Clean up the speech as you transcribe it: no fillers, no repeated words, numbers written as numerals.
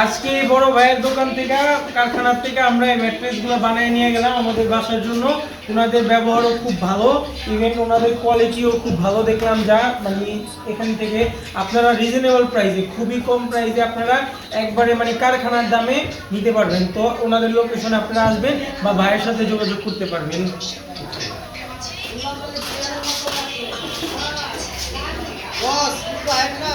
আজকে বড় ভাইয়ের দোকান থেকে কারখানার থেকে আমরা এই ম্যাট্রেসগুলো বানিয়ে নিয়ে গেলাম আমাদের বাসার জন্য। ওনাদের ব্যবহারও খুব ভালো, ইভেন ওনাদের কোয়ালিটিও খুব ভালো দেখলাম। যা মানে এখান থেকে আপনারা রিজনেবল প্রাইসে, খুবই কম প্রাইসে আপনারা একবারে মানে কারখানার দামে নিতে পারবেন। তো ওনাদের লোকেশনে আপনারা আসবেন বা ভাইয়ের সাথে যোগাযোগ করতে পারবেন। বস, একটু আহেন না।